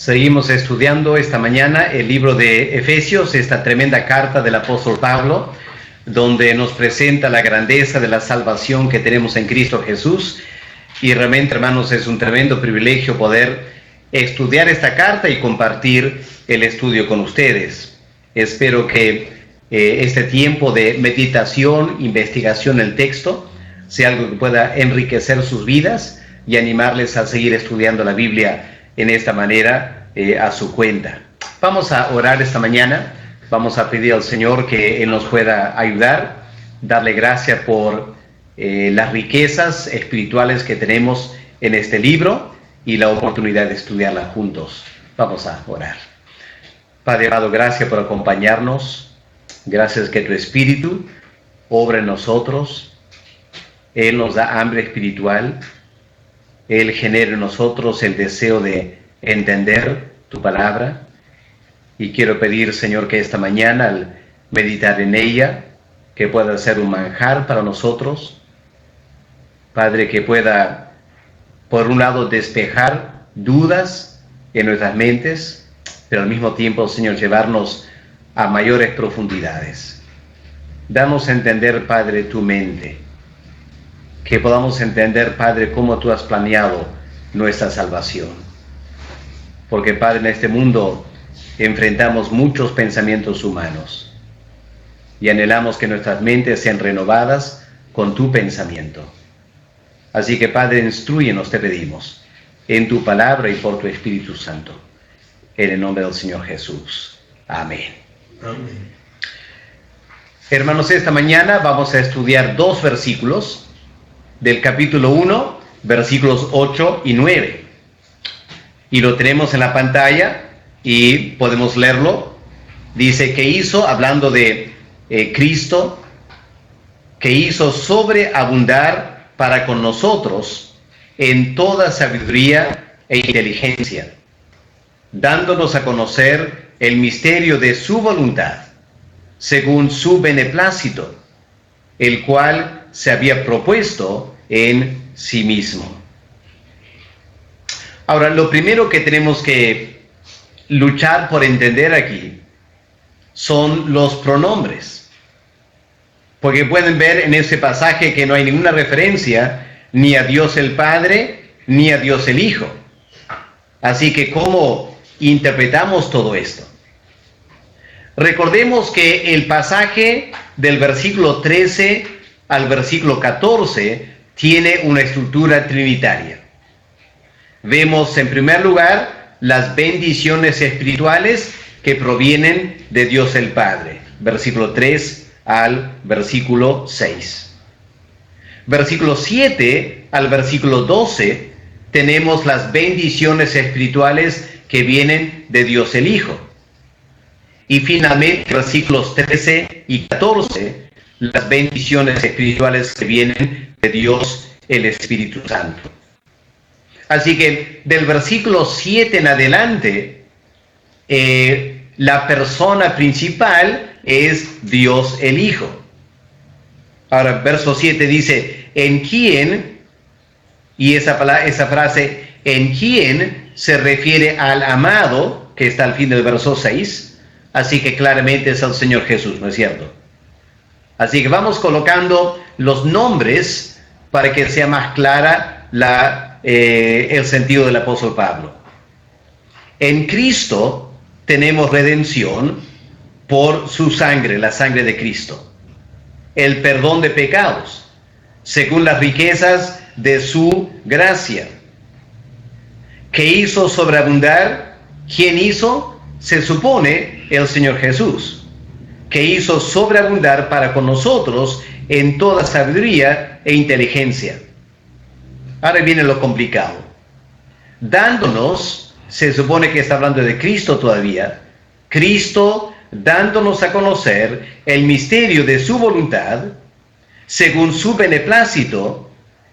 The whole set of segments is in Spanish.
Seguimos estudiando esta mañana el libro de Efesios, esta tremenda carta del apóstol Pablo, donde nos presenta la grandeza de la salvación que tenemos en Cristo Jesús. Y realmente, hermanos, es un tremendo privilegio poder estudiar esta carta y compartir el estudio con ustedes. Espero que este tiempo de meditación, investigación del texto, sea algo que pueda enriquecer sus vidas y animarles a seguir estudiando la Biblia en esta manera a su cuenta. Vamos a orar esta mañana, vamos a pedir al Señor que Él nos pueda ayudar, darle gracias por las riquezas espirituales que tenemos en este libro y la oportunidad de estudiarla juntos. Vamos a orar. Padre amado, gracias por acompañarnos, gracias que tu Espíritu obra en nosotros, Él nos da hambre espiritual, Él genera en nosotros el deseo de entender tu palabra. Y quiero pedir, Señor, que esta mañana, al meditar en ella, que pueda ser un manjar para nosotros. Padre, que pueda, por un lado, despejar dudas en nuestras mentes, pero al mismo tiempo, Señor, llevarnos a mayores profundidades. Danos a entender, Padre, tu mente. Que podamos entender, Padre, cómo tú has planeado nuestra salvación. Porque, Padre, en este mundo enfrentamos muchos pensamientos humanos y anhelamos que nuestras mentes sean renovadas con tu pensamiento. Así que, Padre, instrúyenos, te pedimos, en tu palabra y por tu Espíritu Santo. En el nombre del Señor Jesús. Amén. Amén. Hermanos, esta mañana vamos a estudiar dos versículos del capítulo 1, versículos 8 y 9. Y lo tenemos en la pantalla y podemos leerlo. Dice que hizo, hablando de Cristo, que hizo sobreabundar para con nosotros en toda sabiduría e inteligencia, dándonos a conocer el misterio de su voluntad, según su beneplácito, el cual se había propuesto en sí mismo. Ahora, lo primero que tenemos que luchar por entender aquí son los pronombres. Porque pueden ver en ese pasaje que no hay ninguna referencia ni a Dios el Padre ni a Dios el Hijo. Así que, ¿cómo interpretamos todo esto? Recordemos que el pasaje del versículo 13 al versículo 14 tiene una estructura trinitaria. Vemos en primer lugar las bendiciones espirituales que provienen de Dios el Padre, versículo 3 al versículo 6. Versículo 7 al versículo 12 tenemos las bendiciones espirituales que vienen de Dios el Hijo. Y finalmente, versículos 13 y 14, las bendiciones espirituales que vienen de Dios el Espíritu Santo. Así que del versículo 7 en adelante, la persona principal es Dios el Hijo. Ahora, verso 7 dice, en quien, y esa frase, en quien, se refiere al amado, que está al fin del verso 6, así que claramente es el Señor Jesús, ¿no es cierto? Así que vamos colocando los nombres para que sea más clara el sentido del apóstol Pablo. En Cristo tenemos redención por su sangre, la sangre de Cristo. El perdón de pecados, según las riquezas de su gracia. ¿Qué hizo sobreabundar? ¿Quién hizo? Se supone el Señor Jesús, que hizo sobreabundar para con nosotros en toda sabiduría e inteligencia. Ahora viene lo complicado. Dándonos, se supone que está hablando de Cristo todavía, Cristo dándonos a conocer el misterio de su voluntad, según su beneplácito,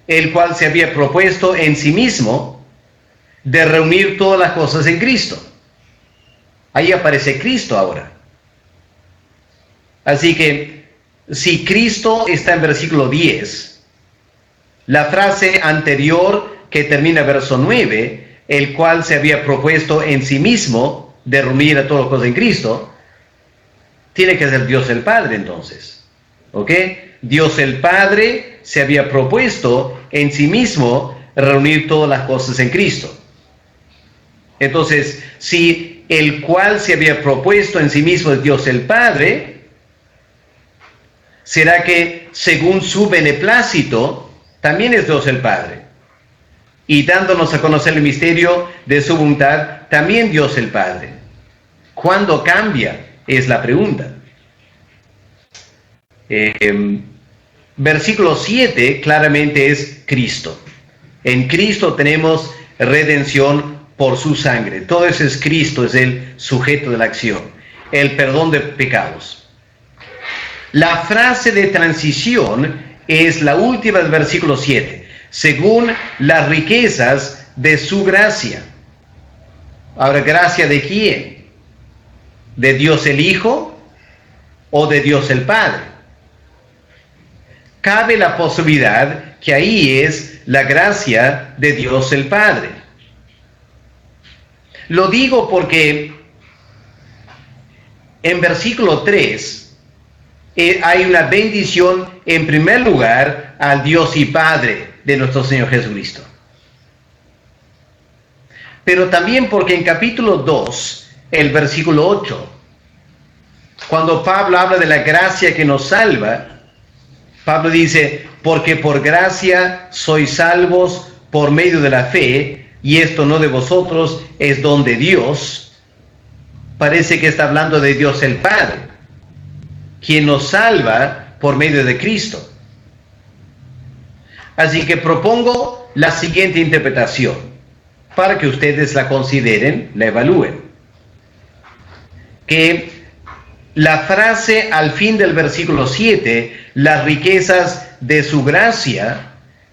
el cual se había propuesto en sí mismo, de reunir todas las cosas en Cristo. Ahí aparece Cristo ahora. Así que, si Cristo está en versículo 10, la frase anterior que termina verso 9 el cual se había propuesto en sí mismo de reunir a todas las cosas en Cristo, tiene que ser Dios el Padre entonces. ¿Ok? Dios el Padre se había propuesto en sí mismo reunir todas las cosas en Cristo. Entonces, si el cual se había propuesto en sí mismo es Dios el Padre, ¿será que según su beneplácito también es Dios el Padre? Y dándonos a conocer el misterio de su voluntad, también Dios el Padre. ¿Cuándo cambia? Es la pregunta. Versículo 7 claramente es Cristo. En Cristo tenemos redención por su sangre. Todo eso es Cristo, es el sujeto de la acción. El perdón de pecados. La frase de transición es la última del versículo 7. Según las riquezas de su gracia. Ahora, ¿gracia de quién? ¿De Dios el Hijo o de Dios el Padre? Cabe la posibilidad que ahí es la gracia de Dios el Padre. Lo digo porque en versículo 3 hay una bendición en primer lugar al Dios y Padre de nuestro Señor Jesucristo. Pero también porque en capítulo 2, el versículo 8, cuando Pablo habla de la gracia que nos salva, Pablo dice, porque por gracia sois salvos por medio de la fe, y esto no de vosotros, es don de Dios. Parece que está hablando de Dios el Padre, quien nos salva por medio de Cristo. Así que propongo la siguiente interpretación, para que ustedes la consideren, la evalúen. Que la frase al fin del versículo 7, las riquezas de su gracia,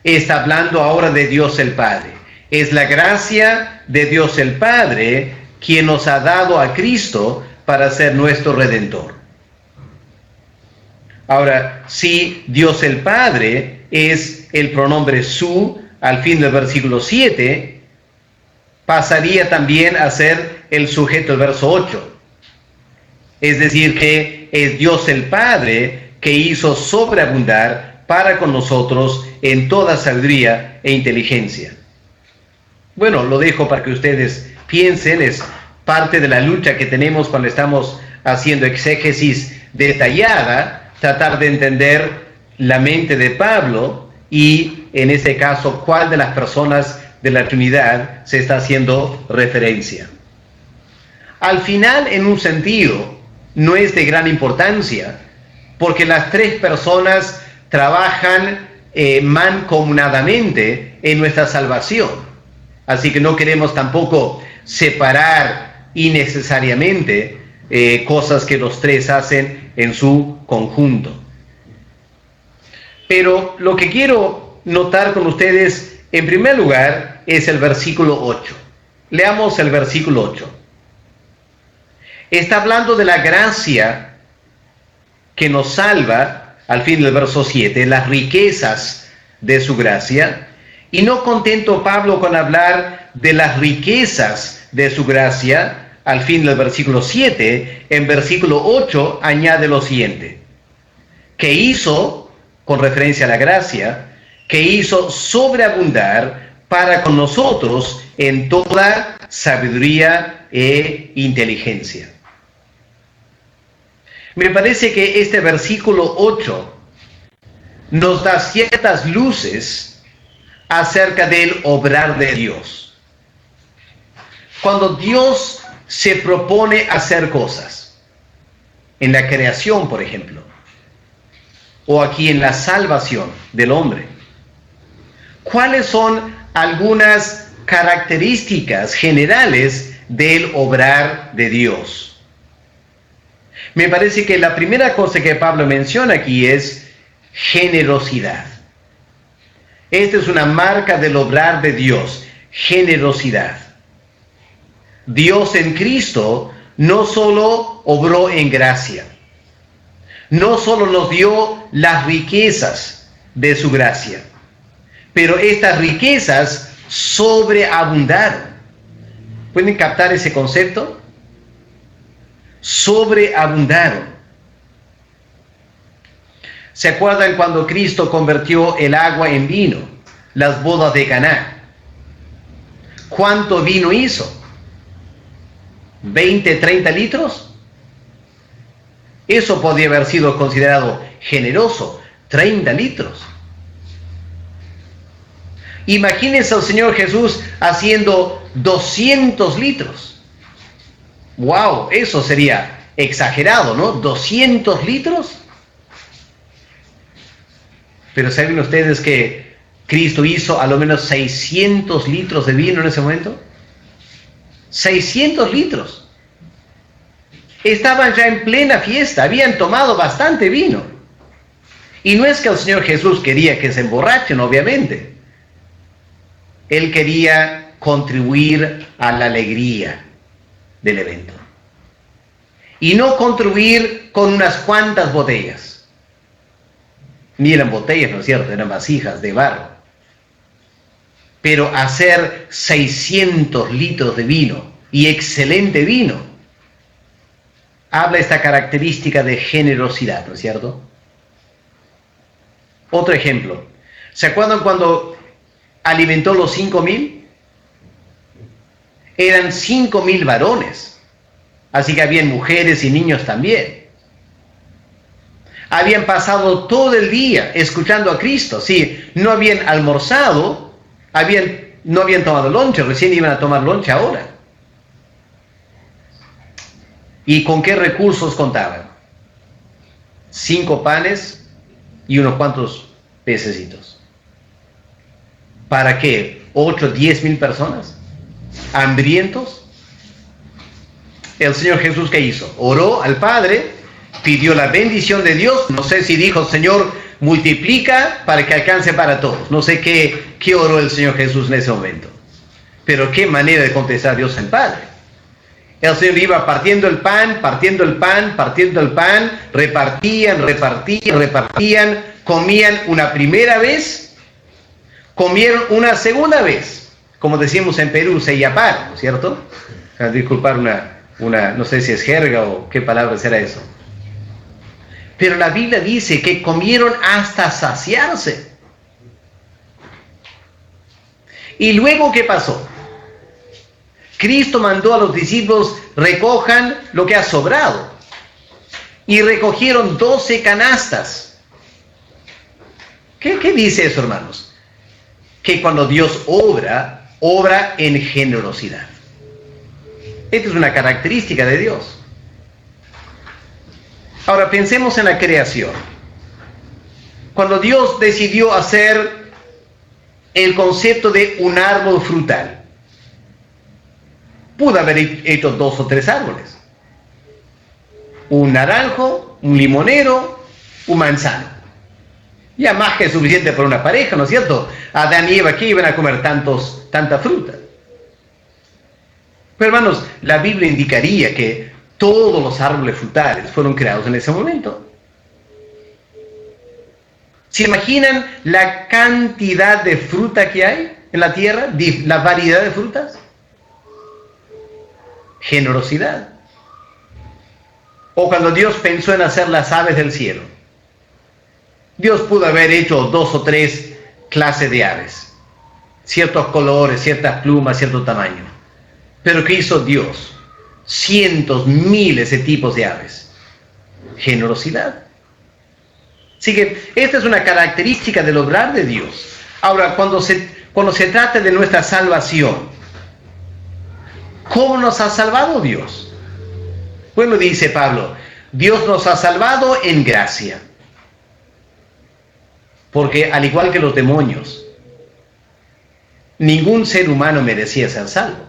está hablando ahora de Dios el Padre. Es la gracia de Dios el Padre quien nos ha dado a Cristo para ser nuestro Redentor. Ahora, si Dios el Padre es el pronombre su al fin del versículo 7, pasaría también a ser el sujeto del verso 8. Es decir, que es Dios el Padre que hizo sobreabundar para con nosotros en toda sabiduría e inteligencia. Bueno, lo dejo para que ustedes piensen, es parte de la lucha que tenemos cuando estamos haciendo exégesis detallada, tratar de entender la mente de Pablo y, en este caso, cuál de las personas de la Trinidad se está haciendo referencia. Al final, en un sentido, no es de gran importancia, porque las tres personas trabajan mancomunadamente en nuestra salvación. Así que no queremos tampoco separar innecesariamente cosas que los tres hacen en su conjunto. Pero lo que quiero notar con ustedes, en primer lugar, es el versículo 8. Leamos el versículo 8. Está hablando de la gracia que nos salva, al fin del verso 7, las riquezas de su gracia. Y no contento Pablo con hablar de las riquezas de su gracia, al fin del versículo 7, en versículo 8 añade lo siguiente, que hizo, con referencia a la gracia, que hizo sobreabundar para con nosotros en toda sabiduría e inteligencia. Me parece que este versículo 8 nos da ciertas luces acerca del obrar de Dios. Cuando Dios se propone hacer cosas, en la creación, por ejemplo, o aquí en la salvación del hombre, ¿cuáles son algunas características generales del obrar de Dios? Me parece que la primera cosa que Pablo menciona aquí es generosidad. Esta es una marca del obrar de Dios, generosidad. Dios en Cristo no solo obró en gracia, no solo nos dio las riquezas de su gracia, pero estas riquezas sobreabundaron. ¿Pueden captar ese concepto? Sobreabundaron. ¿Se acuerdan cuando Cristo convirtió el agua en vino? Las bodas de Caná. ¿Cuánto vino hizo? ¿20, 30 litros? Eso podría haber sido considerado generoso. 30 litros. Imagínense al Señor Jesús haciendo 200 litros. ¡Wow! Eso sería exagerado, ¿no? ¿200 litros? Pero ¿saben ustedes que Cristo hizo a lo menos 600 litros de vino en ese momento? 600 litros. Estaban ya en plena fiesta, habían tomado bastante vino. Y no es que el Señor Jesús quería que se emborrachen, obviamente. Él quería contribuir a la alegría del evento. Y no contribuir con unas cuantas botellas. Ni eran botellas, ¿no es cierto? Eran vasijas de barro. Pero hacer 600 litros de vino, y excelente vino, habla esta característica de generosidad, ¿no es cierto? Otro ejemplo. ¿Se acuerdan cuando alimentó los 5,000? Eran 5,000 varones. Así que habían mujeres y niños también. Habían pasado todo el día escuchando a Cristo. Sí, no habían almorzado, no habían tomado lonche, recién iban a tomar lonche ahora. ¿Y con qué recursos contaban? 5 panes y unos cuantos pececitos. ¿Para qué? ¿8, 10,000 personas? ¿Hambrientos? El Señor Jesús, ¿qué hizo? Oró al Padre, pidió la bendición de Dios. No sé si dijo, Señor, multiplica para que alcance para todos. No sé qué oró el Señor Jesús en ese momento. Pero qué manera de contestar a Dios el Padre. El Señor iba partiendo el pan, repartían, comían una primera vez, comieron una segunda vez. Como decimos en Perú, se yaparon, ¿no es cierto? Disculpar no sé si es jerga o qué palabra será eso. Pero la Biblia dice que comieron hasta saciarse. ¿Y luego qué pasó? Cristo mandó a los discípulos, recojan lo que ha sobrado. Y recogieron 12 canastas. ¿Qué dice eso, hermanos? Que cuando Dios obra en generosidad. Esta es una característica de Dios. Ahora pensemos en la creación. Cuando Dios decidió hacer el concepto de un árbol frutal, pudo haber hecho 2 o 3 árboles. Un naranjo, un limonero, un manzano. Ya más que suficiente para una pareja, ¿no es cierto? Adán y Eva, ¿qué iban a comer tanta fruta? Pero hermanos, la Biblia indicaría que todos los árboles frutales fueron creados en ese momento. ¿Se imaginan la cantidad de fruta que hay en la tierra? ¿La variedad de frutas? Generosidad. O cuando Dios pensó en hacer las aves del cielo, Dios pudo haber hecho 2 o 3 clases de aves, ciertos colores, ciertas plumas, cierto tamaño. Pero ¿qué hizo Dios? Cientos, miles de tipos de aves. Generosidad. Así que esta es una característica del obrar de Dios. Ahora, cuando se trata de nuestra salvación, ¿cómo nos ha salvado Dios? Bueno, dice Pablo, Dios nos ha salvado en gracia. Porque al igual que los demonios, ningún ser humano merecía ser salvo.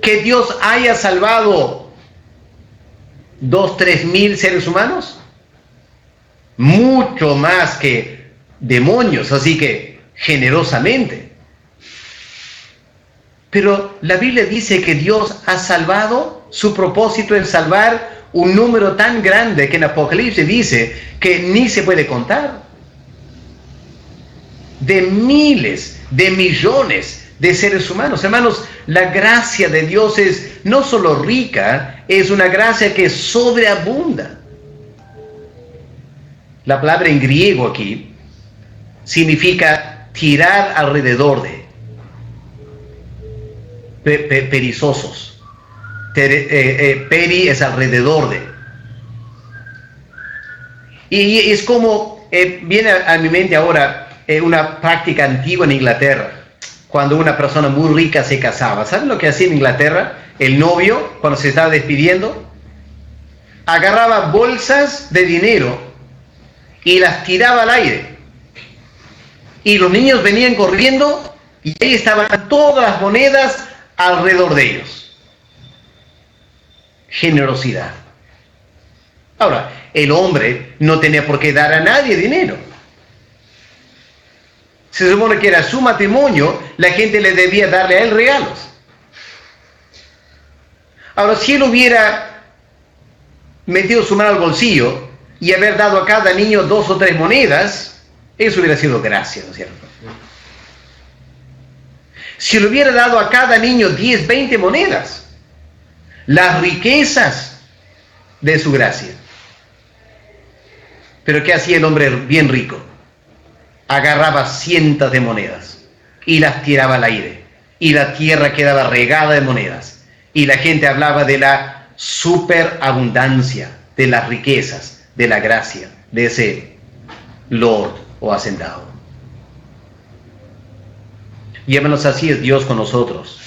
Que Dios haya salvado 2, 3 mil seres humanos, mucho más que demonios, así que generosamente. Pero la Biblia dice que Dios ha salvado, su propósito es salvar un número tan grande que en Apocalipsis dice que ni se puede contar. De miles, de millones, de seres humanos. Hermanos, la gracia de Dios es no solo rica, es una gracia que sobreabunda. La palabra en griego aquí significa tirar alrededor de, perizosos. Peri es alrededor de. Y es como, viene a mi mente ahora una práctica antigua en Inglaterra, cuando una persona muy rica se casaba. ¿Saben lo que hacía en Inglaterra? El novio, cuando se estaba despidiendo, agarraba bolsas de dinero y las tiraba al aire. Y los niños venían corriendo y ahí estaban todas las monedas alrededor de ellos. Generosidad. Ahora, el hombre no tenía por qué dar a nadie dinero. Se supone que era su matrimonio, la gente le debía darle a él regalos. Ahora, si él hubiera metido su mano al bolsillo y haber dado a cada niño 2 o 3 monedas, eso hubiera sido gracia, ¿no es cierto? Si le hubiera dado a cada niño 10, 20 monedas, las riquezas de su gracia. Pero ¿qué hacía el hombre bien rico? Agarraba cientos de monedas y las tiraba al aire. Y la tierra quedaba regada de monedas. Y la gente hablaba de la superabundancia, de las riquezas, de la gracia, de ese Lord o hacendado. Y hermanos, así es Dios con nosotros.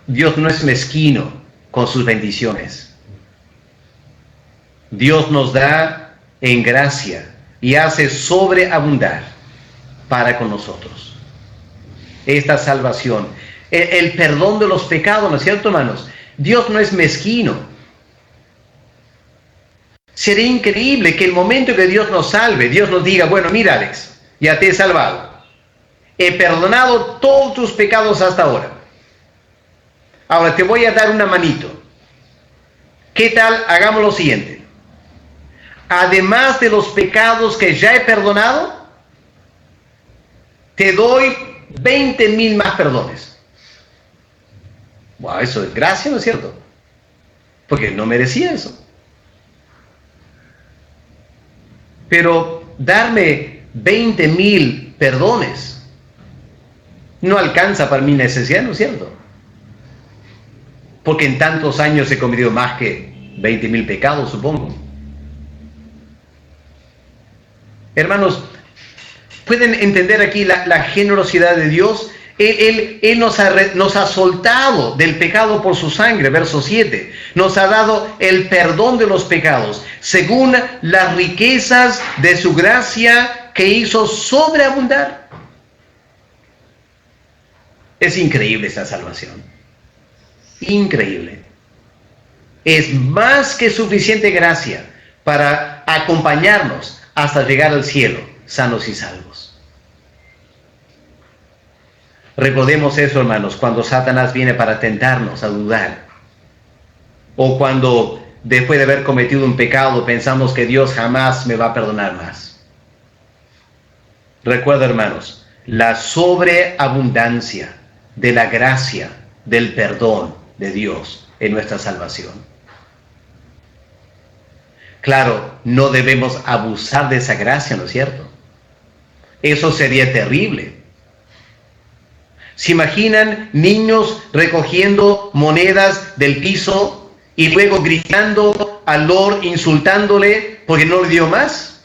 Dios no es mezquino con sus bendiciones. Dios nos da en gracia y hace sobreabundar para con nosotros esta salvación, el perdón de los pecados, ¿no es cierto, hermanos? Dios no es mezquino. Sería increíble que el momento que Dios nos salve, Dios nos diga, bueno, mira, Alex, ya te he salvado, he perdonado todos tus pecados hasta ahora, ahora te voy a dar una manito. ¿Qué tal? Hagamos lo siguiente. Además de los pecados que ya he perdonado, te doy 20,000 más perdones. Wow, eso es gracia, ¿no es cierto? Porque no merecía eso. Pero darme 20,000 perdones no alcanza para mi necesidad, ¿no es cierto? Porque en tantos años he cometido más que 20,000 pecados, supongo. Hermanos, ¿pueden entender aquí la generosidad de Dios? Él nos ha soltado del pecado por su sangre, verso 7. Nos ha dado el perdón de los pecados, según las riquezas de su gracia que hizo sobreabundar. Es increíble esta salvación. Increíble. Es más que suficiente gracia para acompañarnos hasta llegar al cielo, sanos y salvos. Recordemos eso, hermanos, cuando Satanás viene para tentarnos a dudar. O cuando, después de haber cometido un pecado, pensamos que Dios jamás me va a perdonar más. Recuerda, hermanos, la sobreabundancia de la gracia, del perdón de Dios en nuestra salvación. Claro, no debemos abusar de esa gracia, ¿no es cierto? Eso sería terrible. ¿Se imaginan niños recogiendo monedas del piso y luego gritando al Lord, insultándole porque no le dio más?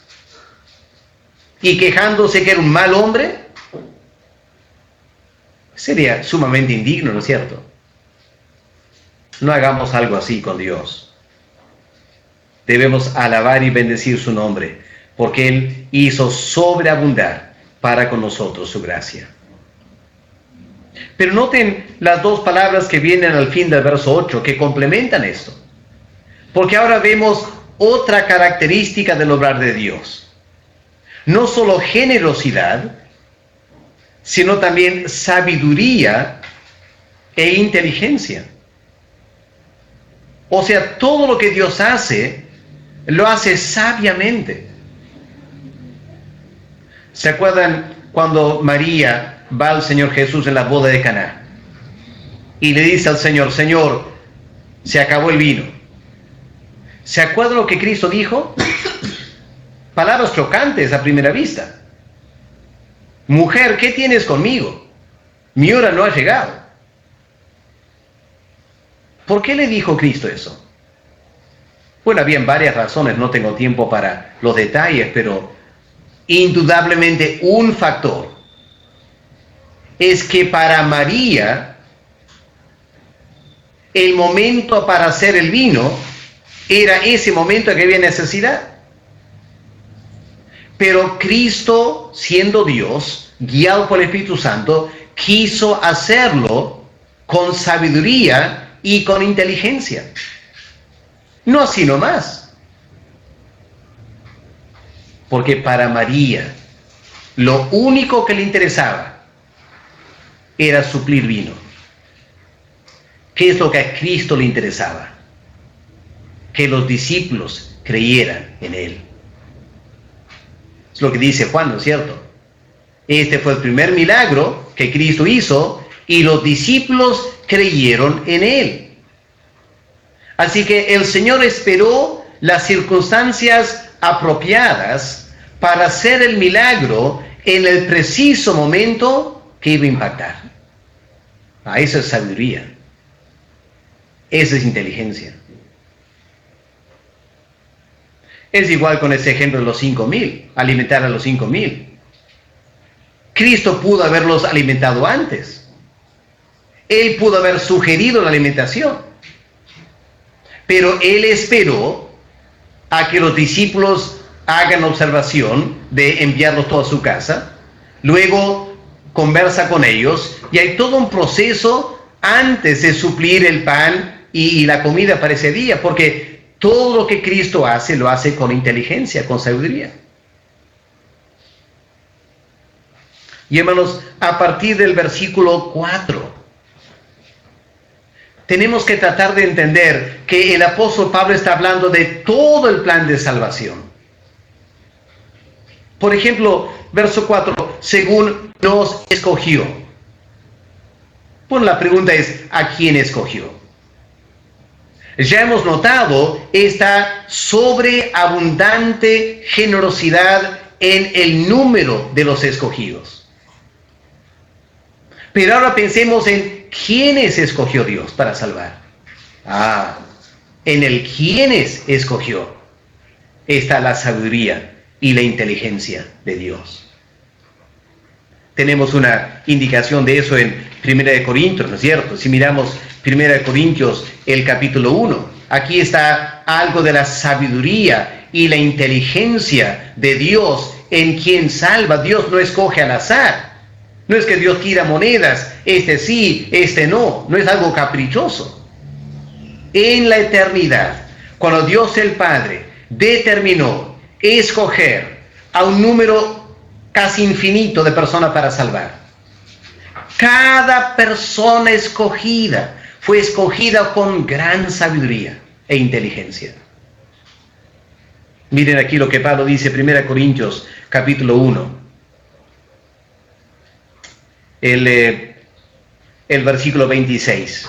¿Y quejándose que era un mal hombre? Sería sumamente indigno, ¿no es cierto? No hagamos algo así con Dios. Debemos alabar y bendecir su nombre, porque Él hizo sobreabundar para con nosotros su gracia. Pero noten las 2 palabras que vienen al fin del verso 8, que complementan esto. Porque ahora vemos otra característica del obrar de Dios. No solo generosidad, sino también sabiduría e inteligencia. O sea, todo lo que Dios hace, lo hace sabiamente. ¿Se acuerdan cuando María va al Señor Jesús en la boda de Caná y le dice al Señor: Señor, se acabó el vino. ¿Se acuerdan lo que Cristo dijo? Palabras chocantes a primera vista. Mujer, ¿qué tienes conmigo? Mi hora no ha llegado. ¿Por qué le dijo Cristo eso? Bueno, habían varias razones, no tengo tiempo para los detalles, pero indudablemente un factor es que para María el momento para hacer el vino era ese momento en que había necesidad. Pero Cristo, siendo Dios, guiado por el Espíritu Santo, quiso hacerlo con sabiduría y con inteligencia. No así nomás. Porque para María, lo único que le interesaba era suplir vino. ¿Qué es lo que a Cristo le interesaba? Que los discípulos creyeran en Él. Es lo que dice Juan, ¿no es cierto? Este fue el primer milagro que Cristo hizo y los discípulos creyeron en Él. Así que el Señor esperó las circunstancias apropiadas para hacer el milagro en el preciso momento que iba a impactar. Eso es sabiduría. Esa es inteligencia. Es igual con ese ejemplo de los 5,000, alimentar a los 5,000. Cristo pudo haberlos alimentado antes. Él pudo haber sugerido la alimentación. Pero Él esperó a que los discípulos hagan observación de enviarlos todos a su casa. Luego conversa con ellos y hay todo un proceso antes de suplir el pan y la comida para ese día, porque todo lo que Cristo hace, lo hace con inteligencia, con sabiduría. Y hermanos, a partir del versículo 4, tenemos que tratar de entender que el apóstol Pablo está hablando de todo el plan de salvación. Por ejemplo, verso 4, según nos escogió. Bueno, la pregunta es, ¿a quién escogió? Ya hemos notado esta sobreabundante generosidad en el número de los escogidos. Pero ahora pensemos en quiénes escogió Dios para salvar. En el quiénes escogió está la sabiduría y la inteligencia de Dios. Tenemos una indicación de eso en 1 Corintios, ¿no es cierto? Si miramos 1 Corintios, el capítulo 1, aquí está algo de la sabiduría y la inteligencia de Dios en quien salva. Dios no escoge al azar. No es que Dios tira monedas, este sí, este no. No es algo caprichoso. En la eternidad, cuando Dios el Padre determinó escoger a un número casi infinito de personas para salvar, cada persona escogida fue escogida con gran sabiduría e inteligencia. Miren aquí lo que Pablo dice, 1 Corintios, capítulo 1. El versículo 26.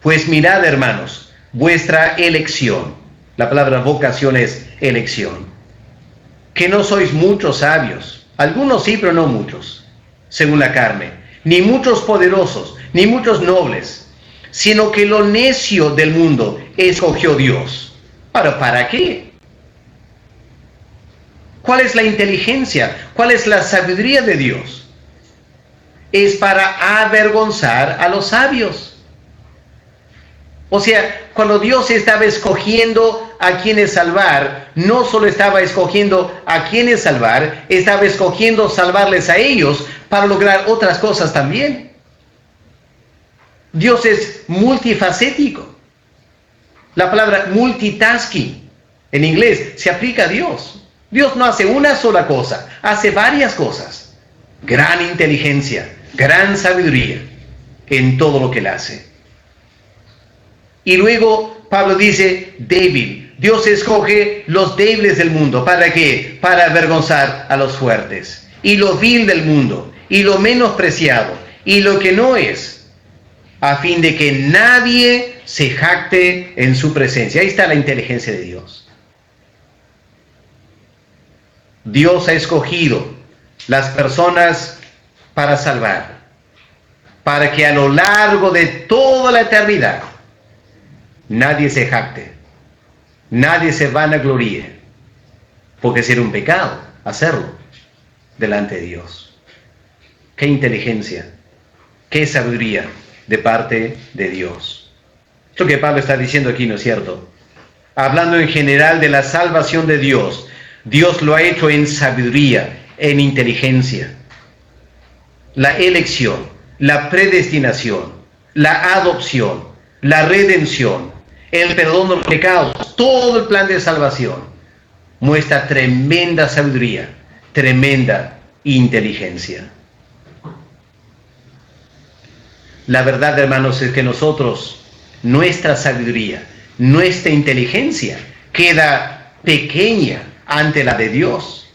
Pues mirad, hermanos, vuestra elección. La palabra vocación es elección. Que no sois muchos sabios. Algunos sí, pero no muchos, según la carne. Ni muchos poderosos, ni muchos nobles, sino que lo necio del mundo escogió Dios. Ahora, ¿para qué? ¿Cuál es la inteligencia? ¿Cuál es la sabiduría de Dios? Es para avergonzar a los sabios. O sea, cuando Dios estaba escogiendo a quienes salvar, no solo estaba escogiendo a quienes salvar, estaba escogiendo salvarles a ellos para lograr otras cosas también. Dios es multifacético. La palabra multitasking en inglés se aplica a Dios. Dios no hace una sola cosa, hace varias cosas. Gran inteligencia, gran sabiduría en todo lo que Él hace. Y luego Pablo dice, débil. Dios escoge los débiles del mundo. ¿Para qué? Para avergonzar a los fuertes. Y lo vil del mundo. y lo menospreciado, y lo que no es, a fin de que nadie se jacte en su presencia. Ahí está la inteligencia de Dios. Dios ha escogido las personas para salvar, para que a lo largo de toda la eternidad nadie se jacte, nadie se vanagloríe, porque sería un pecado hacerlo delante de Dios. Qué inteligencia, qué sabiduría de parte de Dios. Esto que Pablo está diciendo aquí, ¿no es cierto? Hablando en general de la salvación de Dios, Dios lo ha hecho en sabiduría, en inteligencia. La elección, la predestinación, la adopción, la redención, el perdón de los pecados, todo el plan de salvación muestra tremenda sabiduría, tremenda inteligencia. La verdad, hermanos, es que nosotros, nuestra sabiduría, nuestra inteligencia queda pequeña ante la de Dios.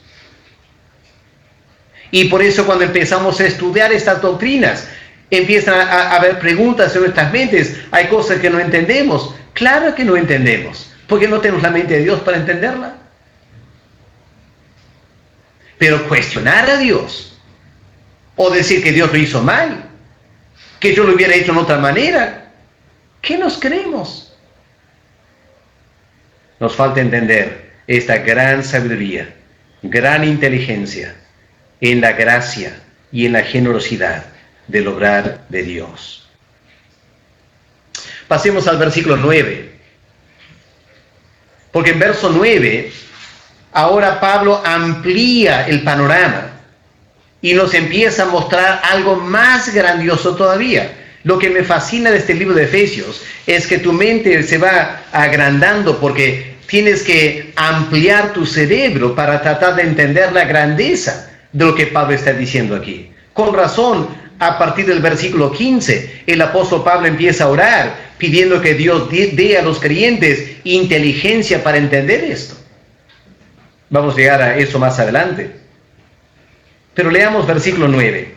Y por eso cuando empezamos a estudiar estas doctrinas, empiezan a haber preguntas en nuestras mentes. Hay cosas que no entendemos. Claro que no entendemos, porque no tenemos la mente de Dios para entenderla. Pero cuestionar a Dios, o decir que Dios lo hizo mal, que yo lo hubiera hecho de otra manera, ¿qué nos creemos? Nos falta entender esta gran sabiduría, gran inteligencia en la gracia y en la generosidad del obrar de Dios. Pasemos al versículo 9. Porque en verso 9, ahora Pablo amplía el panorama y nos empieza a mostrar algo más grandioso todavía. Lo que me fascina de este libro de Efesios es que tu mente se va agrandando porque tienes que ampliar tu cerebro para tratar de entender la grandeza de lo que Pablo está diciendo aquí. Con razón, a partir del versículo 15, el apóstol Pablo empieza a orar pidiendo que Dios dé a los creyentes inteligencia para entender esto. Vamos a llegar a eso más adelante. Pero leamos versículo 9.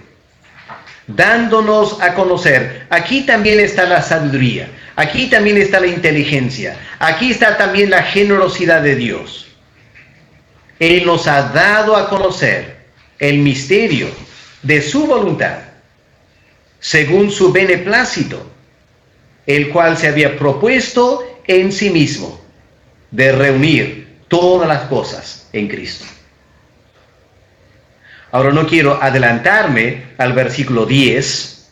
Dándonos a conocer, aquí también está la sabiduría, aquí también está la inteligencia, aquí está también la generosidad de Dios. Él nos ha dado a conocer el misterio de su voluntad, según su beneplácito, el cual se había propuesto en sí mismo, de reunir todas las cosas en Cristo. Ahora no quiero adelantarme al versículo 10,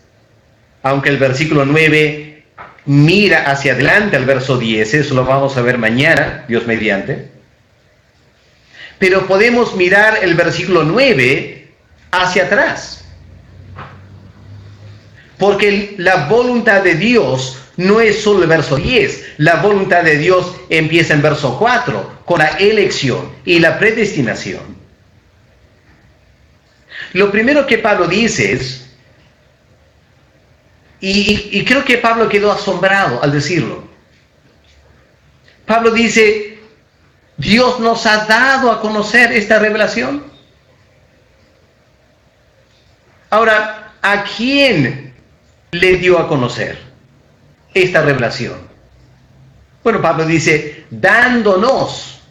aunque el versículo 9 mira hacia adelante al verso 10, eso lo vamos a ver mañana, Dios mediante. Pero podemos mirar el versículo 9 hacia atrás. Porque la voluntad de Dios no es solo el verso 10, la voluntad de Dios empieza en verso 4, con la elección y la predestinación. Lo primero que Pablo dice es, y creo que Pablo quedó asombrado al decirlo. Pablo dice, Dios nos ha dado a conocer esta revelación. Ahora, ¿a quién le dio a conocer esta revelación? Bueno, Pablo dice, dándonos,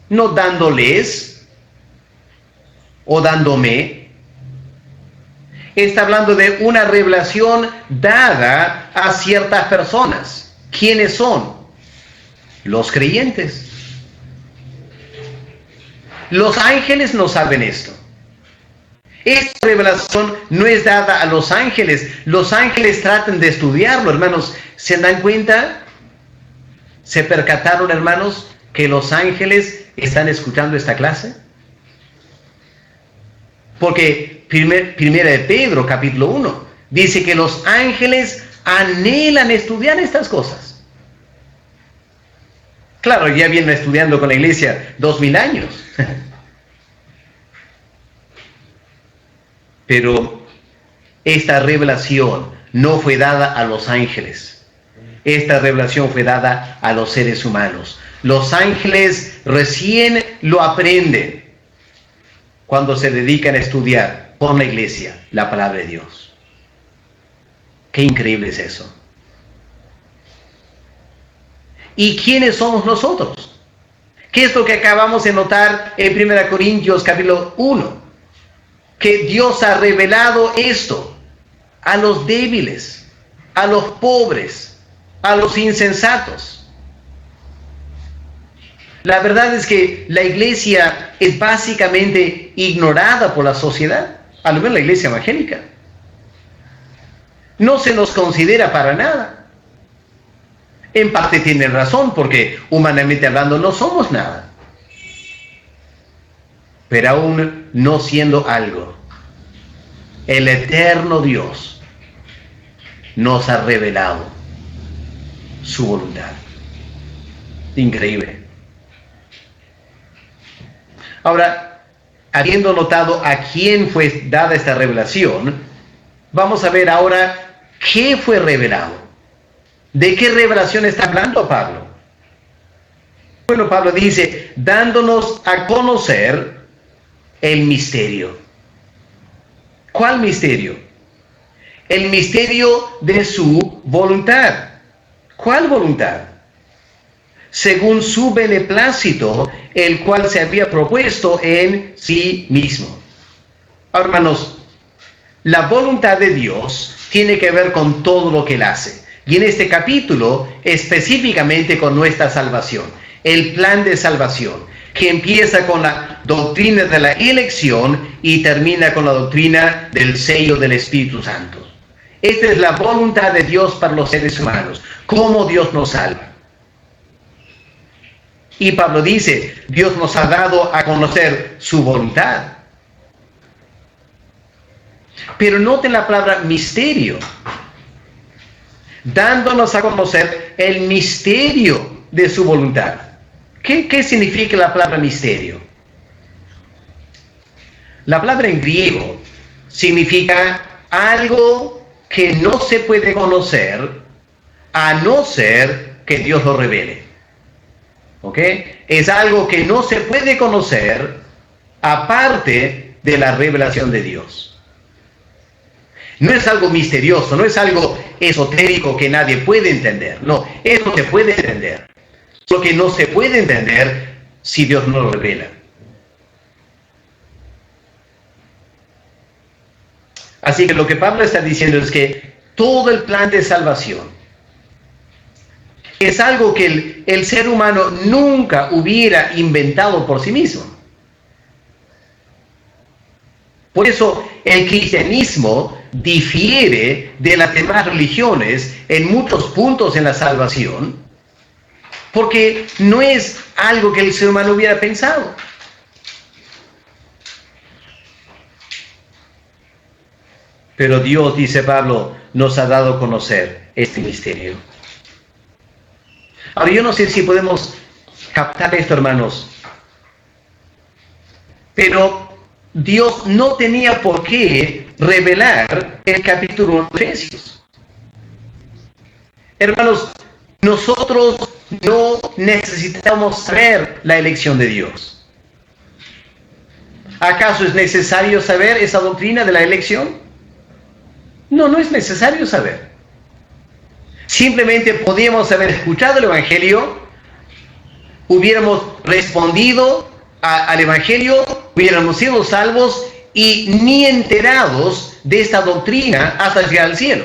no dándoles, o dándome. Está hablando de una revelación dada a ciertas personas. ¿Quiénes son? Los creyentes. Los ángeles no saben esto. Esta revelación no es dada a los ángeles. Los ángeles tratan de estudiarlo, hermanos. ¿Se dan cuenta? ¿Se percataron, hermanos, que los ángeles están escuchando esta clase? Porque primera de Pedro, capítulo 1, dice que los ángeles anhelan estudiar estas cosas. Claro, ya vienen estudiando con la iglesia 2000 años. Pero esta revelación no fue dada a los ángeles. Esta revelación fue dada a los seres humanos. Los ángeles recién lo aprenden cuando se dedican a estudiar con la iglesia, la palabra de Dios. Qué increíble es eso. ¿Y quiénes somos nosotros? ¿Qué es lo que acabamos de notar en 1 Corintios capítulo 1? Que Dios ha revelado esto a los débiles, a los pobres, a los insensatos. La verdad es que la iglesia es básicamente ignorada por la sociedad, al menos la iglesia evangélica. No se nos considera para nada. En parte tienen razón, porque humanamente hablando no somos nada. Pero aún no siendo algo, el eterno Dios nos ha revelado su voluntad. Increíble. Ahora, habiendo notado a quién fue dada esta revelación, vamos a ver ahora qué fue revelado. ¿De qué revelación está hablando Pablo? Bueno, Pablo dice, dándonos a conocer el misterio. ¿Cuál misterio? El misterio de su voluntad. ¿Cuál voluntad? Según su beneplácito, el cual se había propuesto en sí mismo. Ahora, hermanos, la voluntad de Dios tiene que ver con todo lo que Él hace. Y en este capítulo, específicamente con nuestra salvación, el plan de salvación, que empieza con la doctrina de la elección y termina con la doctrina del sello del Espíritu Santo. Esta es la voluntad de Dios para los seres humanos, cómo Dios nos salva. Y Pablo dice, Dios nos ha dado a conocer su voluntad. Pero noten la palabra misterio. Dándonos a conocer el misterio de su voluntad. ¿Qué significa la palabra misterio? La palabra en griego significa algo que no se puede conocer a no ser que Dios lo revele. ¿Ok? Es algo que no se puede conocer aparte de la revelación de Dios. No es algo misterioso, no es algo esotérico que nadie puede entender. No, eso se puede entender. Lo que no se puede entender si Dios no lo revela. Así que lo que Pablo está diciendo es que todo el plan de salvación es algo que el ser humano nunca hubiera inventado por sí mismo. Por eso el cristianismo difiere de las demás religiones en muchos puntos en la salvación, porque no es algo que el ser humano hubiera pensado. Pero Dios, dice Pablo, nos ha dado a conocer este misterio. Ahora, yo no sé si podemos captar esto, hermanos, pero Dios no tenía por qué revelar el capítulo 1 de Efesios. Hermanos, nosotros no necesitamos saber la elección de Dios. ¿Acaso es necesario saber esa doctrina de la elección? No, no es necesario saber. Simplemente podíamos haber escuchado el Evangelio, hubiéramos respondido al Evangelio, hubiéramos sido salvos y ni enterados de esta doctrina hasta llegar al cielo.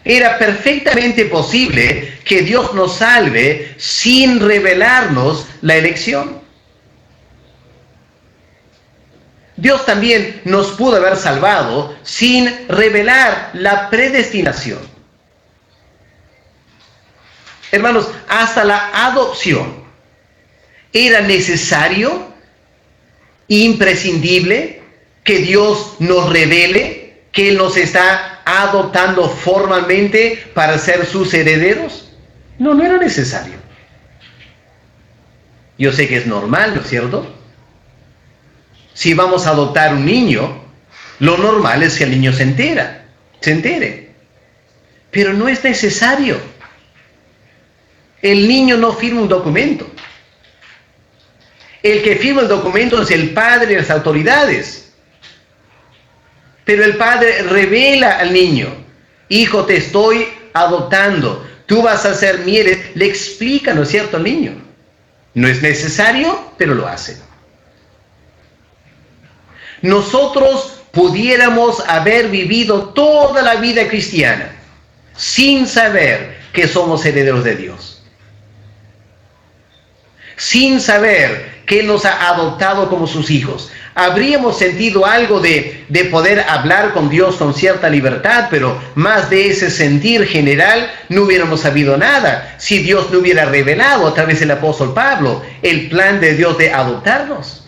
Era perfectamente posible que Dios nos salve sin revelarnos la elección. Dios también nos pudo haber salvado sin revelar la predestinación. Hermanos, hasta la adopción era necesario, imprescindible, que Dios nos revele que Él nos está adoptando formalmente para ser sus herederos. No, no era necesario. Yo sé que es normal, ¿no es cierto? Si vamos a adoptar un niño, lo normal es que el niño se entere. Pero no es necesario. El niño no firma un documento. El que firma el documento es el padre y las autoridades. Pero el padre revela al niño: hijo, te estoy adoptando, tú vas a ser mi heredero. Le explica, ¿no es cierto?, al niño. No es necesario, pero lo hace. Nosotros pudiéramos haber vivido toda la vida cristiana sin saber que somos herederos de Dios, sin saber que Él nos ha adoptado como sus hijos. Habríamos sentido algo de poder hablar con Dios con cierta libertad, pero más de ese sentir general no hubiéramos sabido nada si Dios no hubiera revelado a través del apóstol Pablo el plan de Dios de adoptarnos.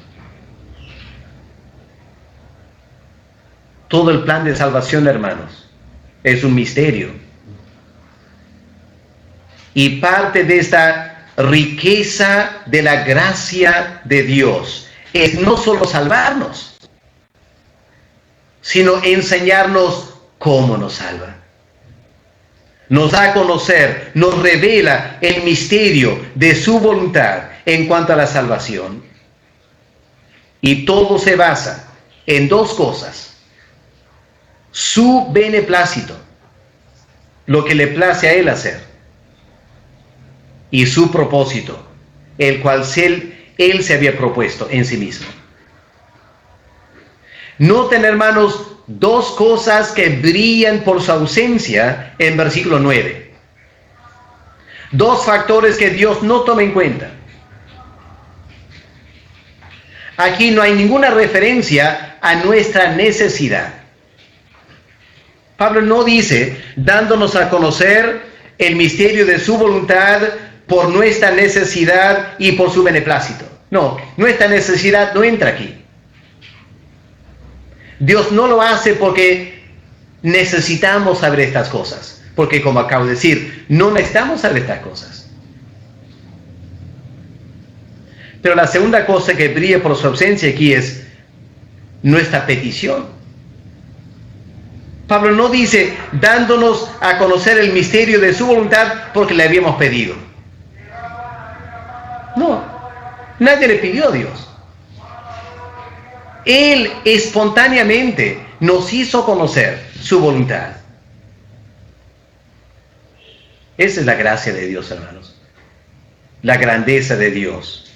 Todo el plan de salvación, hermanos, es un misterio. Y parte de esta riqueza de la gracia de Dios es no solo salvarnos, sino enseñarnos cómo nos salva. Nos da a conocer, nos revela el misterio de su voluntad en cuanto a la salvación. Y todo se basa en dos cosas: su beneplácito, lo que le place a Él hacer, y su propósito, el cual Él se había propuesto en sí mismo. Noten, hermanos, dos cosas que brillan por su ausencia en versículo 9. Dos factores que Dios no toma en cuenta. Aquí no hay ninguna referencia a nuestra necesidad. Pablo no dice, dándonos a conocer el misterio de su voluntad por nuestra necesidad y por su beneplácito. No, nuestra necesidad no entra aquí. Dios no lo hace porque necesitamos saber estas cosas, porque, como acabo de decir, no necesitamos saber estas cosas. Pero la segunda cosa que brilla por su ausencia aquí es nuestra petición. Pablo no dice, dándonos a conocer el misterio de su voluntad porque le habíamos pedido. No, nadie le pidió a Dios. Él espontáneamente nos hizo conocer su voluntad. Esa es la gracia de Dios, hermanos. La grandeza de Dios.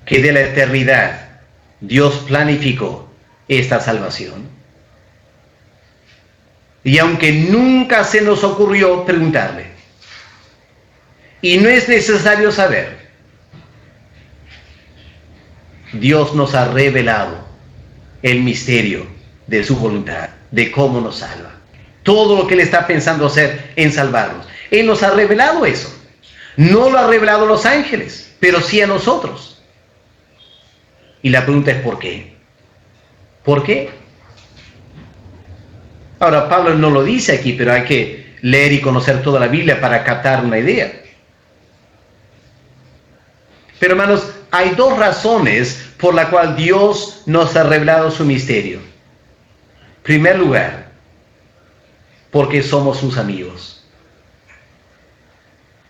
Que de la eternidad Dios planificó esta salvación. Y aunque nunca se nos ocurrió preguntarle, y no es necesario saber, Dios nos ha revelado el misterio de su voluntad, de cómo nos salva. Todo lo que Él está pensando hacer en salvarnos. Él nos ha revelado eso. No lo ha revelado a los ángeles, pero sí a nosotros. Y la pregunta es ¿por qué? ¿Por qué? Ahora, Pablo no lo dice aquí, pero hay que leer y conocer toda la Biblia para captar una idea. Pero, hermanos, hay dos razones por las cuales Dios nos ha revelado su misterio. En primer lugar, porque somos sus amigos.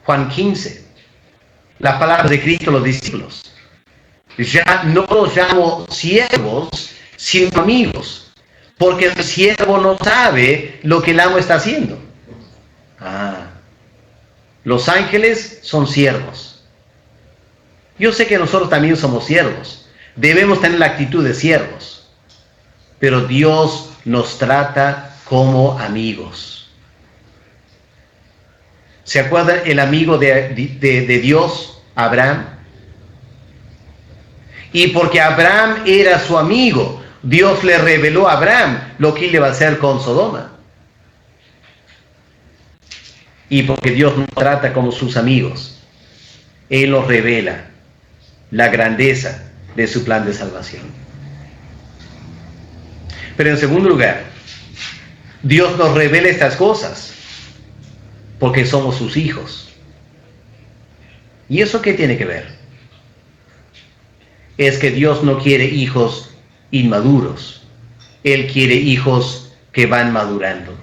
Juan 15, la palabra de Cristo a los discípulos. Ya no los llamo siervos, sino amigos. Porque el siervo no sabe lo que el amo está haciendo. Los ángeles son siervos. Yo sé que nosotros también somos siervos. Debemos tener la actitud de siervos. Pero Dios nos trata como amigos. ¿Se acuerdan el amigo de Dios, Abraham? Y porque Abraham era su amigo, Dios le reveló a Abraham lo que Él iba a hacer con Sodoma. Y porque Dios nos trata como sus amigos, Él nos revela la grandeza de su plan de salvación. Pero en segundo lugar, Dios nos revela estas cosas porque somos sus hijos. ¿Y eso qué tiene que ver? Es que Dios no quiere hijos inmaduros. Él quiere hijos que van madurando.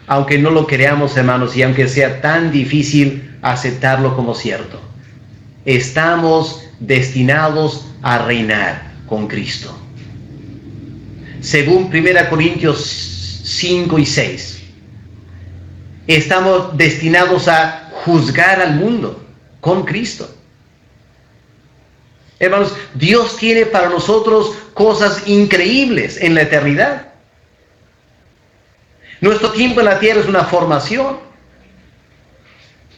Aunque no lo creamos, hermanos, y aunque sea tan difícil aceptarlo como cierto, estamos destinados a reinar con Cristo. Según 1 Corintios 5 y 6, estamos destinados a juzgar al mundo con Cristo. Hermanos, Dios tiene para nosotros cosas increíbles en la eternidad. Nuestro tiempo en la tierra es una formación.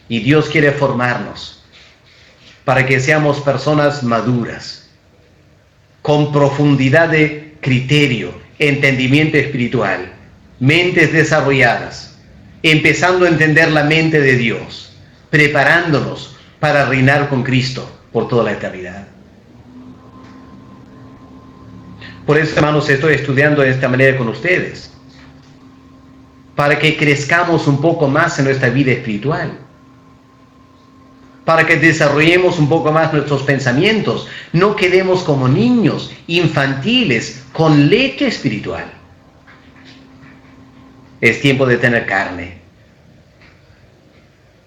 Y Dios quiere formarnos para que seamos personas maduras, con profundidad de criterio, entendimiento espiritual, mentes desarrolladas, empezando a entender la mente de Dios, preparándonos para reinar con Cristo por toda la eternidad. Por eso, hermanos, estoy estudiando de esta manera con ustedes, para que crezcamos un poco más en nuestra vida espiritual, para que desarrollemos un poco más nuestros pensamientos, no quedemos como niños infantiles con leche espiritual. Es tiempo de tener carne.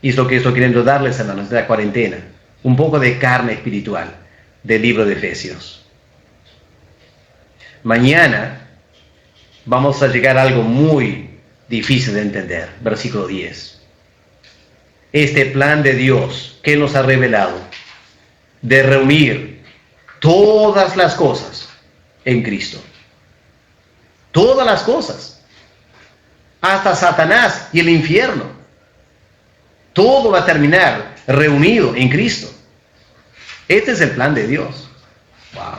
Y es lo que estoy queriendo darles, hermanos, de la cuarentena, un poco de carne espiritual del libro de Efesios. Mañana vamos a llegar a algo muy difícil de entender, versículo 10. Este plan de Dios que nos ha revelado de reunir todas las cosas en Cristo. Todas las cosas. Hasta Satanás y el infierno. Todo va a terminar reunido en Cristo. Este es el plan de Dios. Wow.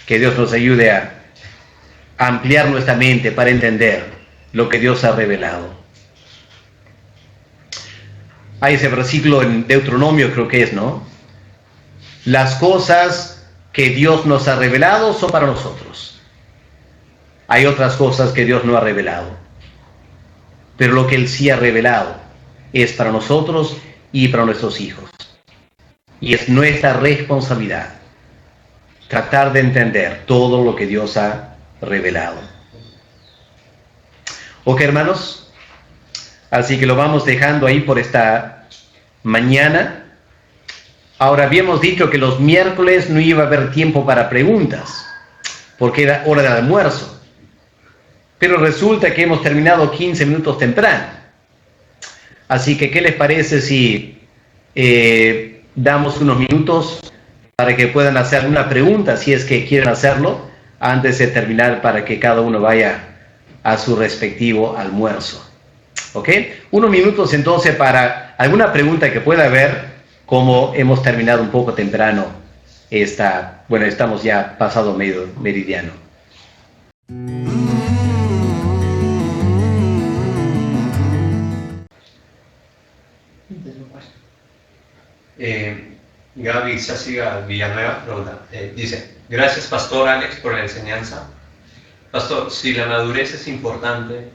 Que Dios nos ayude a ampliar nuestra mente para entender lo que Dios ha revelado. Hay ese versículo en Deuteronomio, creo que es, ¿no? Las cosas que Dios nos ha revelado son para nosotros. Hay otras cosas que Dios no ha revelado. Pero lo que Él sí ha revelado es para nosotros y para nuestros hijos. Y es nuestra responsabilidad tratar de entender todo lo que Dios ha revelado. Ok, hermanos. Así que lo vamos dejando ahí por esta mañana. Ahora, habíamos dicho que los miércoles no iba a haber tiempo para preguntas, porque era hora del almuerzo. Pero resulta que hemos terminado 15 minutos temprano. Así que, ¿qué les parece si damos unos minutos para que puedan hacer una pregunta, si es que quieren hacerlo, antes de terminar, para que cada uno vaya a su respectivo almuerzo? ¿Ok? Unos minutos entonces para alguna pregunta que pueda haber, como hemos terminado un poco temprano estamos ya pasado meridiano. Gaby Saciga Villanueva pregunta, dice, gracias Pastor Alex por la enseñanza. Pastor, si la madurez es importante,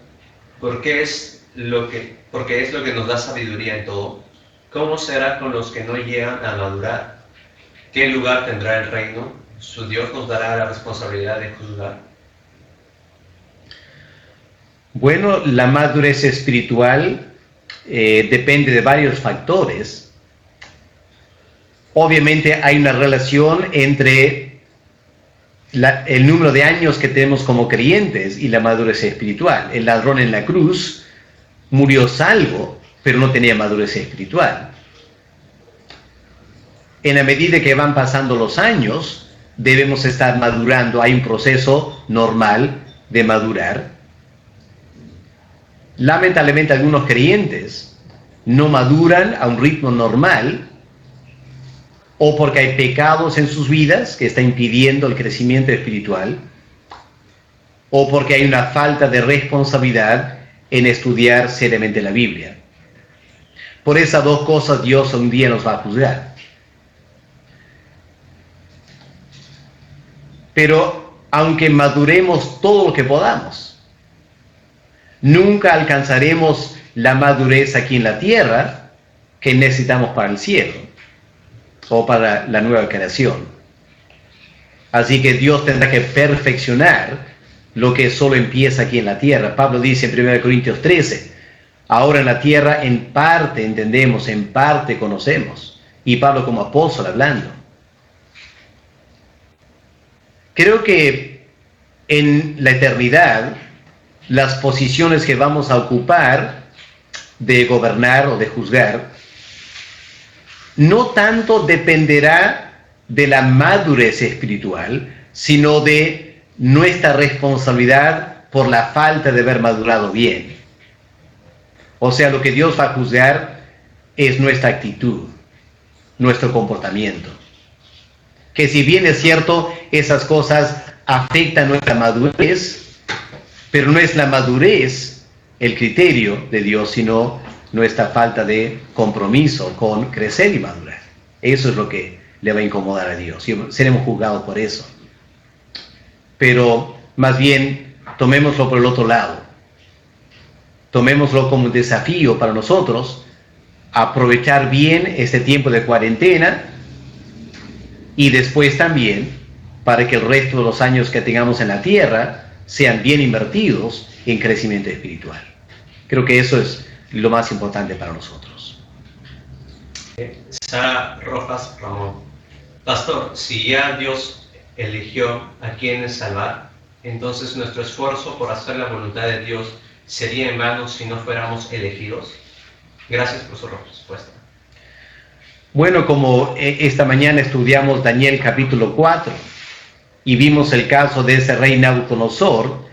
porque es lo que nos da sabiduría en todo, ¿cómo será con los que no llegan a madurar? ¿Qué lugar tendrá el reino? ¿Su Dios nos dará la responsabilidad de juzgar? Bueno, la madurez espiritual depende de varios factores. Obviamente hay una relación entre el número de años que tenemos como creyentes y la madurez espiritual. El ladrón en la cruz murió salvo, pero no tenía madurez espiritual. En la medida que van pasando los años, debemos estar madurando. Hay un proceso normal de madurar. Lamentablemente, algunos creyentes no maduran a un ritmo normal, o porque hay pecados en sus vidas que están impidiendo el crecimiento espiritual, o porque hay una falta de responsabilidad en estudiar seriamente la Biblia. Por esas dos cosas Dios un día nos va a juzgar. Pero aunque maduremos todo lo que podamos, nunca alcanzaremos la madurez aquí en la tierra que necesitamos para el cielo o para la nueva creación. Así que Dios tendrá que perfeccionar lo que solo empieza aquí en la tierra. Pablo dice en 1 Corintios 13, ahora en la tierra en parte entendemos, en parte conocemos. y Pablo como apóstol hablando. Creo que en la eternidad, las posiciones que vamos a ocupar de gobernar o de juzgar, no tanto dependerá de la madurez espiritual, sino de nuestra responsabilidad por la falta de haber madurado bien. O sea, lo que Dios va a juzgar es nuestra actitud, nuestro comportamiento. Que si bien es cierto, esas cosas afectan nuestra madurez, pero no es la madurez el criterio de Dios, sino nuestra falta de compromiso con crecer y madurar. Eso es lo que le va a incomodar a Dios. Y seremos juzgados por eso. Pero más bien, tomémoslo por el otro lado. Tomémoslo como un desafío para nosotros, aprovechar bien este tiempo de cuarentena y después también para que el resto de los años que tengamos en la tierra sean bien invertidos en crecimiento espiritual. Creo que eso es lo más importante para nosotros. Sara Rojas Ramón. Pastor, si ya Dios eligió a quienes salvar, entonces nuestro esfuerzo por hacer la voluntad de Dios sería en vano si no fuéramos elegidos. Gracias por su respuesta. Bueno, como esta mañana estudiamos Daniel capítulo 4 y vimos el caso de ese rey Nabucodonosor,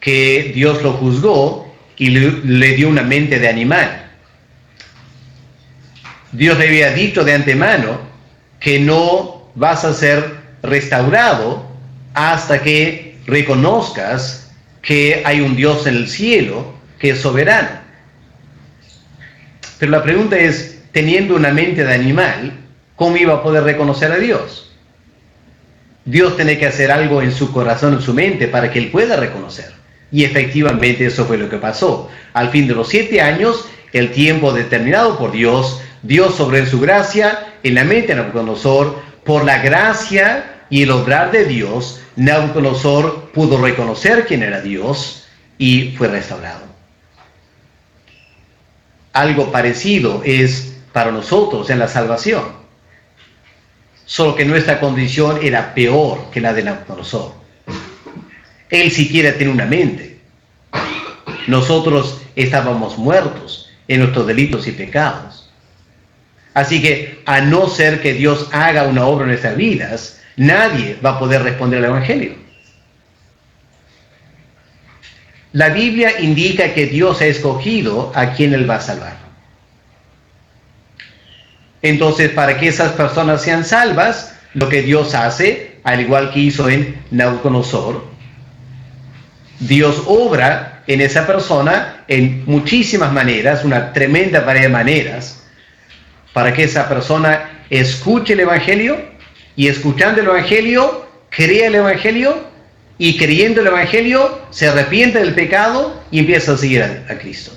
que Dios lo juzgó y le dio una mente de animal. Dios le había dicho de antemano que no vas a ser restaurado hasta que reconozcas que hay un Dios en el cielo que es soberano. Pero la pregunta es, teniendo una mente de animal, ¿cómo iba a poder reconocer a Dios? Dios tiene que hacer algo en su corazón, en su mente, para que él pueda reconocer. Y efectivamente eso fue lo que pasó. Al fin de los 7 años, el tiempo determinado por Dios, Dios sobre su gracia, en la mente de Nabucodonosor, por la gracia y el obrar de Dios, Nabucodonosor pudo reconocer quién era Dios y fue restaurado. Algo parecido es para nosotros en la salvación. Solo que nuestra condición era peor que la de Nabucodonosor. Él siquiera tiene una mente. Nosotros estábamos muertos en nuestros delitos y pecados. Así que, a no ser que Dios haga una obra en nuestras vidas, nadie va a poder responder al Evangelio. La Biblia indica que Dios ha escogido a quien Él va a salvar. Entonces, para que esas personas sean salvas, lo que Dios hace, al igual que hizo en Nabucodonosor, Dios obra en esa persona en muchísimas maneras, una tremenda variedad de maneras, para que esa persona escuche el Evangelio y escuchando el Evangelio, crea el Evangelio y creyendo el Evangelio se arrepiente del pecado y empieza a seguir a Cristo.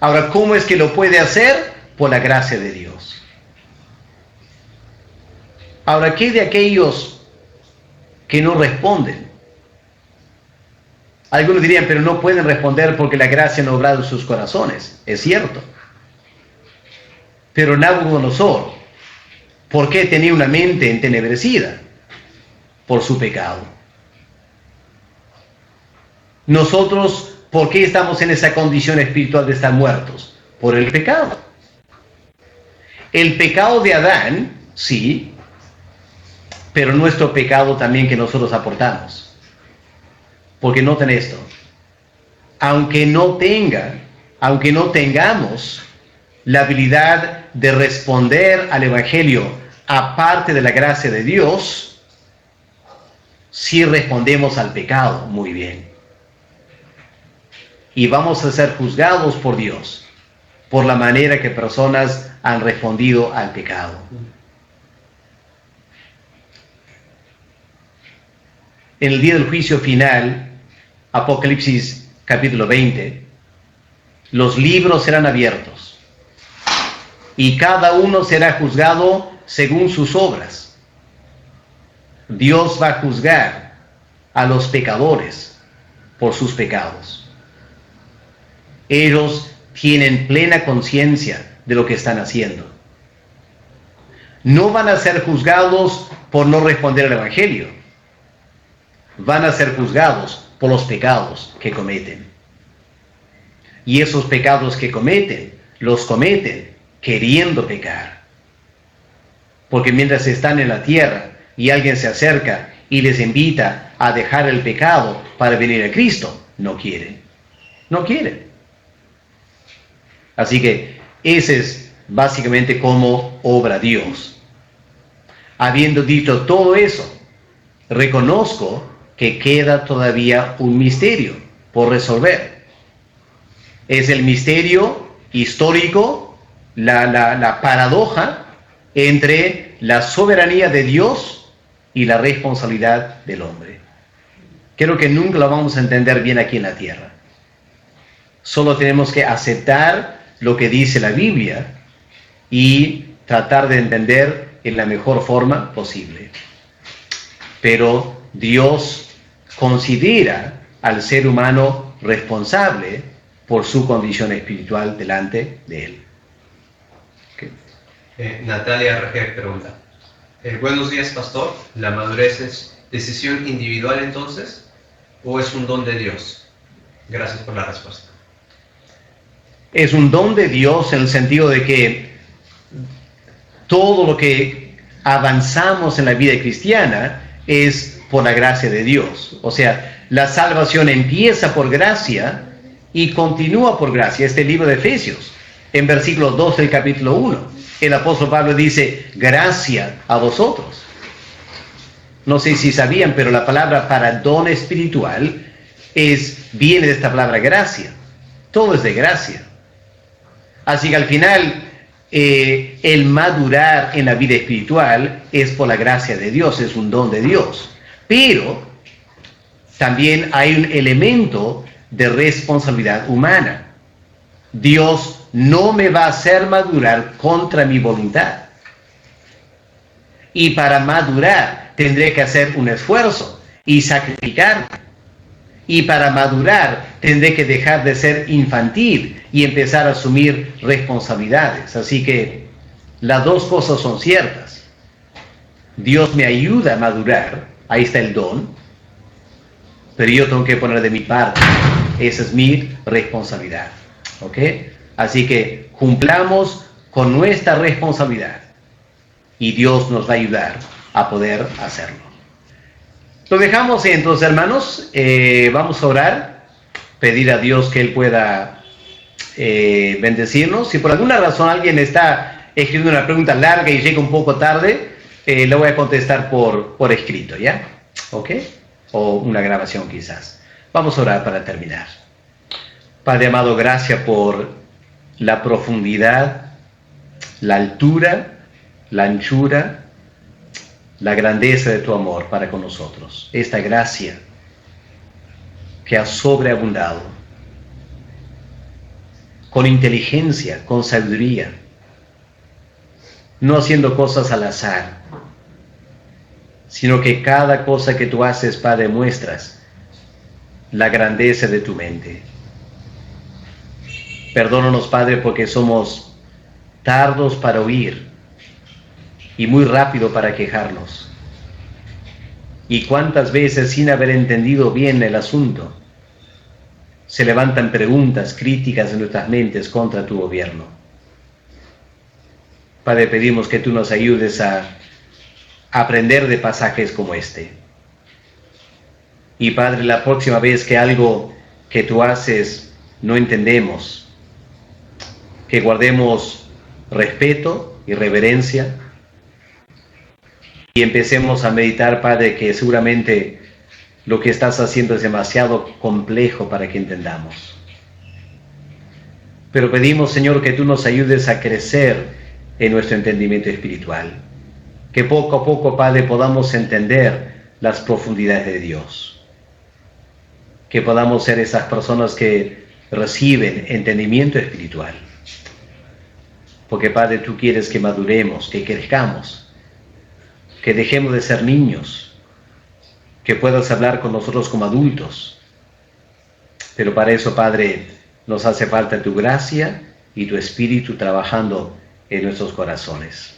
Ahora, ¿cómo es que lo puede hacer? Por la gracia de Dios. Ahora, ¿qué de aquellos que no responden? Algunos dirían, pero no pueden responder porque la gracia no ha obrado en sus corazones. Es cierto. Pero Nabucodonosor, ¿por qué tenía una mente entenebrecida? Por su pecado. Nosotros, ¿por qué estamos en esa condición espiritual de estar muertos? Por el pecado. El pecado de Adán, sí, pero nuestro pecado también que nosotros aportamos. Porque noten esto, aunque no tengamos la habilidad de responder al Evangelio aparte de la gracia de Dios, sí respondemos al pecado muy bien. Y vamos a ser juzgados por Dios, por la manera que personas han respondido al pecado. En el día del juicio final, Apocalipsis capítulo 20, los libros serán abiertos y cada uno será juzgado según sus obras. Dios va a juzgar a los pecadores por sus pecados. Ellos tienen plena conciencia de lo que están haciendo. no van a ser juzgados por no responder al Evangelio. Van a ser juzgados por los pecados que cometen. Y esos pecados que cometen, los cometen queriendo pecar. Porque mientras están en la tierra y alguien se acerca y les invita a dejar el pecado para venir a Cristo, no quieren. No quieren. Así que ese es básicamente cómo obra Dios. Habiendo dicho todo eso, reconozco que queda todavía un misterio por resolver. Es el misterio histórico, la paradoja entre la soberanía de Dios y la responsabilidad del hombre. Creo que nunca lo vamos a entender bien aquí en la tierra. Solo tenemos que aceptar lo que dice la Biblia y tratar de entender en la mejor forma posible. Pero Dios considera al ser humano responsable por su condición espiritual delante de Él. Okay. Natalia Reger pregunta, buenos días, pastor. ¿La madurez es decisión individual entonces o es un don de Dios? Gracias por la respuesta. Es un don de Dios en el sentido de que todo lo que avanzamos en la vida cristiana es por la gracia de Dios. O sea, la salvación empieza por gracia y continúa por gracia. Este libro de Efesios, en versículo 2 del capítulo 1, el apóstol Pablo dice, gracia a vosotros. No sé si sabían, pero la palabra para don espiritual viene de esta palabra gracia. Todo es de gracia. Así que al final, el madurar en la vida espiritual es por la gracia de Dios, es un don de Dios. Pero también hay un elemento de responsabilidad humana. Dios no me va a hacer madurar contra mi voluntad. Y para madurar tendré que hacer un esfuerzo y sacrificarme. Y para madurar tendré que dejar de ser infantil y empezar a asumir responsabilidades. Así que las dos cosas son ciertas. Dios me ayuda a madurar, ahí está el don, pero yo tengo que poner de mi parte. Esa es mi responsabilidad. ¿Ok? Así que cumplamos con nuestra responsabilidad y Dios nos va a ayudar a poder hacerlo. Lo dejamos entonces, hermanos. Vamos a orar, pedir a Dios que Él pueda bendecirnos. Si por alguna razón alguien está escribiendo una pregunta larga y llega un poco tarde, le voy a contestar por escrito, ¿ya? ¿Ok? O una grabación quizás. Vamos a orar para terminar. Padre amado, gracias por la profundidad, la altura, la anchura, la grandeza de tu amor para con nosotros. Esta gracia que ha sobreabundado con inteligencia, con sabiduría, no haciendo cosas al azar, sino que cada cosa que tú haces, Padre, muestras la grandeza de tu mente. Perdónanos, Padre, porque somos tardos para oír y muy rápido para quejarnos. Y cuántas veces, sin haber entendido bien el asunto, se levantan preguntas críticas en nuestras mentes contra tu gobierno. Padre, pedimos que tú nos ayudes a aprender de pasajes como este. Y Padre, la próxima vez que algo que tú haces no entendemos, que guardemos respeto y reverencia y empecemos a meditar, Padre, que seguramente lo que estás haciendo es demasiado complejo para que entendamos. Pero pedimos, Señor, que tú nos ayudes a crecer en nuestro entendimiento espiritual. Que poco a poco, Padre, podamos entender las profundidades de Dios. Que podamos ser esas personas que reciben entendimiento espiritual. Porque, Padre, tú quieres que maduremos, que crezcamos, que dejemos de ser niños, que puedas hablar con nosotros como adultos. Pero para eso, Padre, nos hace falta tu gracia y tu Espíritu trabajando en nuestros corazones.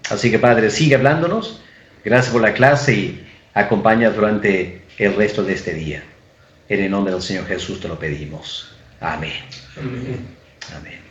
Así que Padre, sigue hablándonos. Gracias por la clase y acompaña durante el resto de este día. En el nombre del Señor Jesús te lo pedimos. Amén. Amén. Amén.